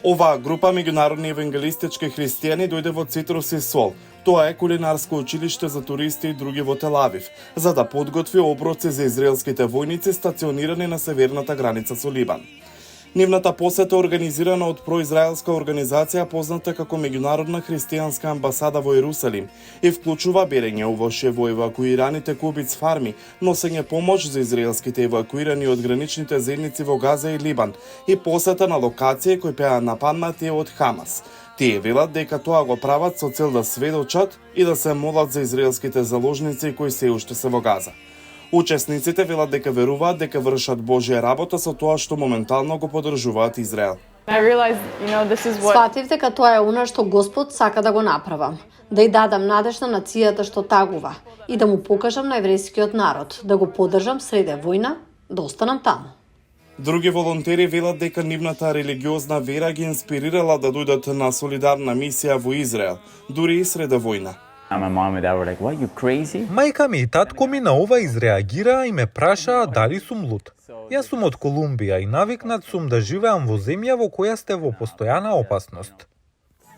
Оваа група меѓународни евангелистички христијани дојде во Цитрус и Сол. Тоа е кулинарско училиште за туристи и други во Тел Авив, за да подготви оброци за израелските војници стационирани на северната граница со Либан. Нивната посета е организирана од произраелска организација позната како Меѓународна христијанска амбасада во Ерусалим и вклучува берење овоше во евакуираните кубиц фарми, носење помош за израелските евакуирани од граничните заедници во Газа и Либан и посета на локации кои беа нападнати од Хамас. Тие велат дека тоа го прават со цел да сведочат и да се молат за израелските заложници кои се уште се во Газа. Учесниците велат дека веруваат дека вршат Божја работа со тоа што моментално го поддржуваат Израел. Сватив дека тоа е она што Господ сака да го направам, да ја дадам надеж на нацијата што тагува и да му покажам на еврејскиот народ, да го поддржам среде војна, да останам таму. Други волонтери велат дека нивната религиозна вера ги инспирирала да дојдат на солидарна мисија во Израел, дури и среде војна. Мајка ми и татко ми на ова изреагираа и ме прашаа дали сум луд. Јас сум од Колумбија и навикнат сум да живеам во земја во која сте во постојана опасност.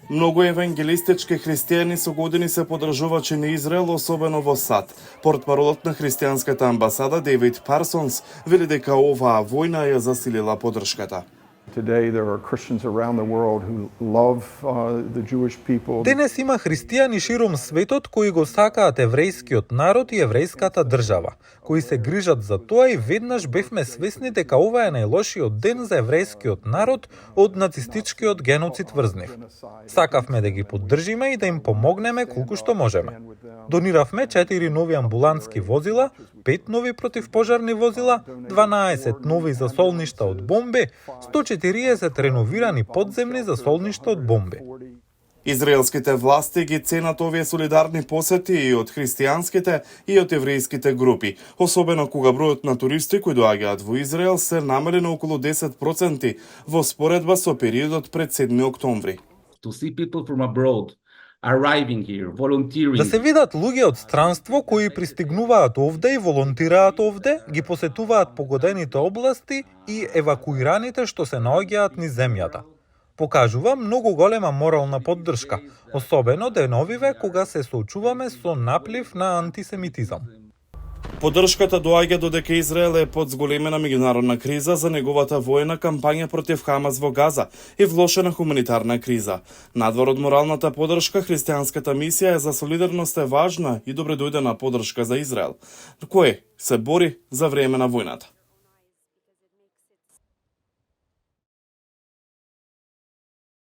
Многу евангелистички христијани со години се поддржувачи на Израел, особено во САД. Портпаролот на христијанската амбасада Дейвид Парсонс вели дека оваа војна ја засилила поддршката. Денес има христијани широм светот кои го сакаат еврејскиот народ и еврејската држава, кои се грижат за тоа и веднаш бевме свесни дека ова е најлошиот ден за еврејскиот народ од нацистичкиот геноцид врз нив. Сакавме да ги поддржиме и да им помогнеме колку што можеме. Дониравме 4 нови амбулантски возила, 5 нови противпожарни возила, 12 нови засолништа од бомби, 140 реновирани подземни засолништа од бомби. Израелските власти ги ценат овие солидарни посети и од христијанските и од еврејските групи, особено кога бројот на туристи кои доаѓаат во Израел се намали на околу 10% во споредба со периодот пред 7 октомври. Да се видат луѓе од странство кои пристигнуваат овде и волонтираат овде, ги посетуваат погодените области и евакуираните што се наоѓаат низ земјата. Покажува многу голема морална поддршка, особено деновиве кога се соочуваме со наплив на антисемитизам. Поддршката доаѓа додека Израел е под зголемена меѓународна криза за неговата воена кампања против Хамас во Газа и влошена хуманитарна криза. Надвор од моралната поддршка, христијанската мисија за солидарност е важна и добре дојдена поддршка за Израел, кој се бори за време на војната.